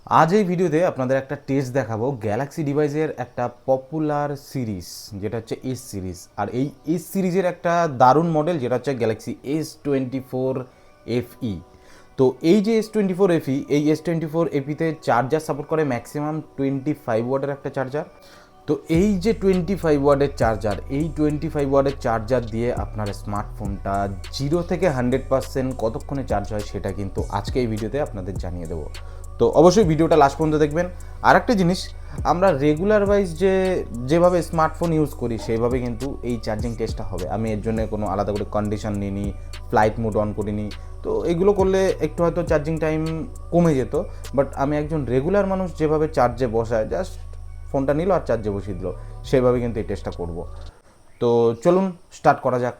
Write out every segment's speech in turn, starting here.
आज এই ভিডিওতে আপনাদের একটা টেস্ট দেখাবো গ্যালাক্সি ডিভাইসের একটা পপুলার সিরিজ যেটা হচ্ছে এস সিরিজ। আর এই এস সিরিজের একটা দারুণ মডেল যেটা হচ্ছে গ্যালাক্সি S24 FE। তো এই যে S24 FE, এই S24 FEতে চার্জার সাপোর্ট করে ম্যাক্সিমাম 25 ওয়াটের একটা চার্জার। তো এই যে 25 ওয়াটের চার্জার, এই 25 ওয়াটের চার্জার দিয়ে আপনার স্মার্টফোনটা 0 থেকে 100% কতক্ষণে চার্জ হয় সেটা কিন্তু আজকে এই ভিডিওতে আপনাদের জানিয়ে দেবো। তো অবশ্যই ভিডিওটা লাস্ট পর্যন্ত দেখবেন। আর একটা জিনিস, আমরা রেগুলার ওয়াইজ যেভাবে স্মার্টফোন ইউজ করি সেইভাবে কিন্তু এই চার্জিং টেস্টটা হবে। আমি এর জন্য কোনো আলাদা করে কন্ডিশন নিইনি, ফ্লাইট মোড অন করিনি। তো এগুলো করলে একটু হয়তো চার্জিং টাইম কমে যেত, বাট আমি একজন রেগুলার মানুষ যেভাবে চার্জে বসায়, জাস্ট ফোনটা নিল আর চার্জে বসিয়ে দিল, সেভাবে কিন্তু এই টেস্টটা করব। তো চলুন স্টার্ট করা যাক।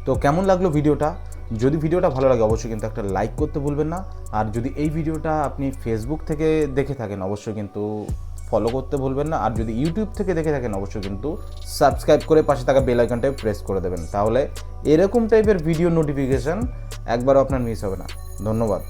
তো কেমন লাগলো ভিডিওটা? যদি ভিডিওটা ভালো লাগে অবশ্যই কিন্তু একটা লাইক করতে ভুলবেন না। আর যদি এই ভিডিওটা আপনি ফেসবুক থেকে দেখে থাকেন অবশ্যই কিন্তু ফলো করতে ভুলবেন না। আর যদি ইউটিউব থেকে দেখে থাকেন অবশ্যই কিন্তু সাবস্ক্রাইব করে পাশে থাকা বেল আইকনটায় প্রেস করে দেবেন, তাহলে এরকম টাইপের ভিডিও নোটিফিকেশান একবারও আপনার মিস হবে না। ধন্যবাদ।